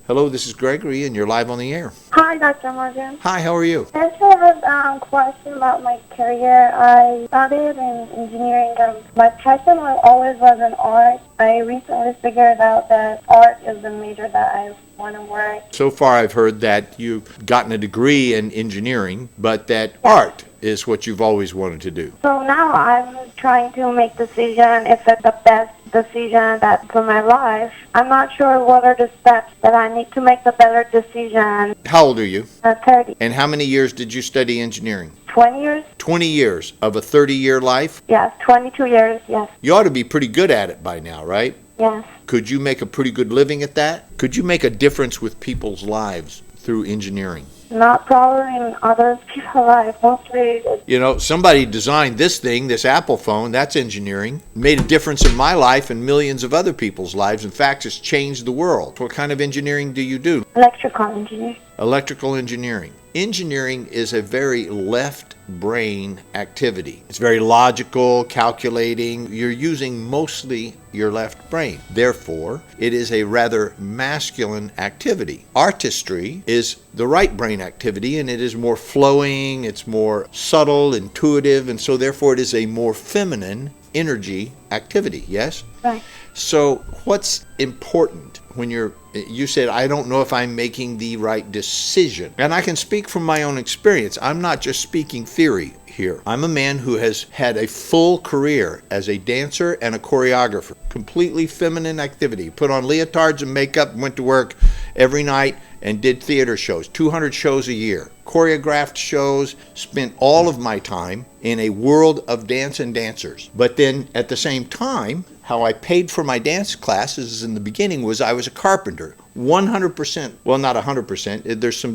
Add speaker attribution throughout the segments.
Speaker 1: Hello, this is Gregory, and you're live on the air.
Speaker 2: Hi, Dr. Morgan.
Speaker 1: Hi, how are you?
Speaker 2: I actually have a question about my career. I studied in engineering. My passion always was in art. I recently figured out that art is the major that I want to work.
Speaker 1: So far, I've heard that you've gotten a degree in engineering, but that
Speaker 2: Yeah.
Speaker 1: art is what you've always wanted to do.
Speaker 2: So now I'm trying to make decision if it's the best decision that for my life. I'm not sure what are the steps that I need to make the better decision.
Speaker 1: How old are you?
Speaker 2: 30.
Speaker 1: And how many years did you study engineering?
Speaker 2: 20 years?
Speaker 1: 20 years of a 30-year life?
Speaker 2: Yes. 22 years? Yes.
Speaker 1: You ought to be pretty good at it by now, right?
Speaker 2: Yes.
Speaker 1: Could you make a pretty good living at that? Could you make a difference with people's lives through engineering?
Speaker 2: Not probably in other people's lives. Mostly.
Speaker 1: You know, somebody designed this thing, this Apple phone, that's engineering. Made a difference in my life and millions of other people's lives. In fact, it's changed the world. What kind of engineering do you do?
Speaker 2: Electrical engineer.
Speaker 1: Electrical engineering. Engineering is a very left brain activity. It's very logical, calculating. You're using mostly your left brain. Therefore, it is a rather masculine activity. Artistry is the right brain activity, and it is more flowing, it's more subtle, intuitive, and so therefore it is a more feminine energy activity, yes?
Speaker 2: Right.
Speaker 1: So what's important when you said, I don't know if I'm making the right decision. And I can speak from my own experience. I'm not just speaking theory here. I'm a man who has had a full career as a dancer and a choreographer. Completely feminine activity. Put on leotards and makeup, went to work every night and did theater shows, 200 shows a year. Choreographed shows, spent all of my time in a world of dance and dancers. But then at the same time, how I paid for my dance classes in the beginning was I was a carpenter. 100%, well, not 100%, there's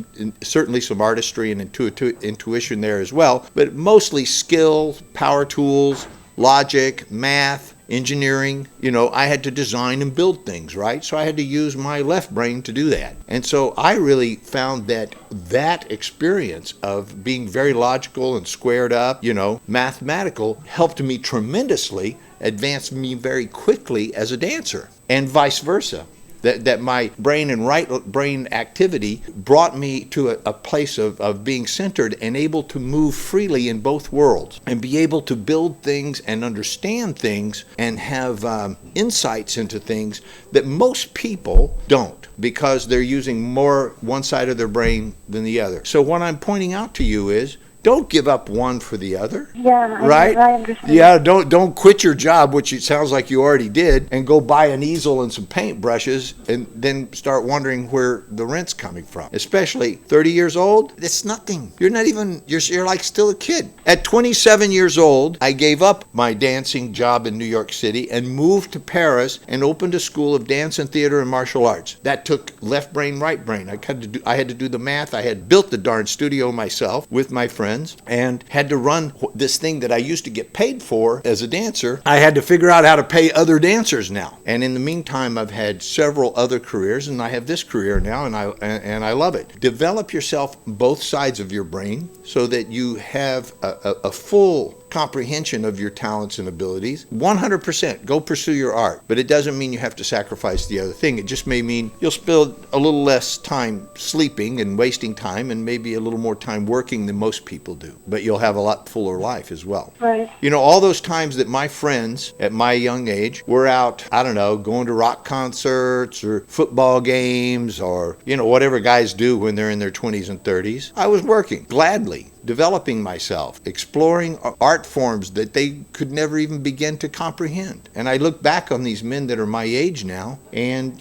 Speaker 1: certainly some artistry and intuition there as well, but mostly skill, power tools, logic, math, engineering. You know, I had to design and build things, right? So I had to use my left brain to do that. And so I really found that experience of being very logical and squared up, mathematical, helped me tremendously, advanced me very quickly as a dancer, and vice versa. That my brain and right brain activity brought me to a place of being centered and able to move freely in both worlds and be able to build things and understand things and have insights into things that most people don't, because they're using more one side of their brain than the other. So what I'm pointing out to you is, don't give up one for the other.
Speaker 2: Yeah,
Speaker 1: right?
Speaker 2: I understand.
Speaker 1: Yeah, don't quit your job, which it sounds like you already did, and go buy an easel and some paint brushes and then start wondering where the rent's coming from. Especially 30 years old, it's nothing. You're not even, you're like still a kid. At 27 years old, I gave up my dancing job in New York City and moved to Paris and opened a school of dance and theater and martial arts. That took left brain, right brain. I had to do the math. I had built the darn studio myself with my friends and had to run this thing that I used to get paid for as a dancer. I had to figure out how to pay other dancers now. And in the meantime, I've had several other careers, and I have this career now, and I love it. Develop yourself both sides of your brain so that you have a full comprehension of your talents and abilities. 100%, go pursue your art. But it doesn't mean you have to sacrifice the other thing. It just may mean you'll spend a little less time sleeping and wasting time, and maybe a little more time working than most people do. But you'll have a lot fuller life as well.
Speaker 2: Right.
Speaker 1: You know, all those times that my friends at my young age were out, I don't know, going to rock concerts or football games or, whatever guys do when they're in their 20s and 30s, I was working gladly, developing myself, exploring art forms that they could never even begin to comprehend. And I look back on these men that are my age now, and,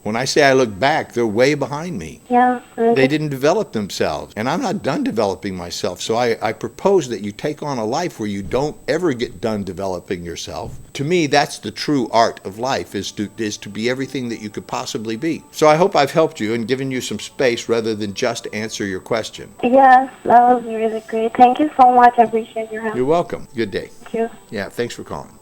Speaker 1: when I say I look back, they're way behind me.
Speaker 2: Yeah.
Speaker 1: They didn't develop themselves, and I'm not done developing myself. So I propose that you take on a life where you don't ever get done developing yourself. To me, that's the true art of life, is to be everything that you could possibly be. So I hope I've helped you and given you some space rather than just answer your question.
Speaker 2: Yes, that was really great. Thank you so much. I appreciate your help.
Speaker 1: You're welcome. Good day.
Speaker 2: Thank you.
Speaker 1: Yeah, thanks for calling.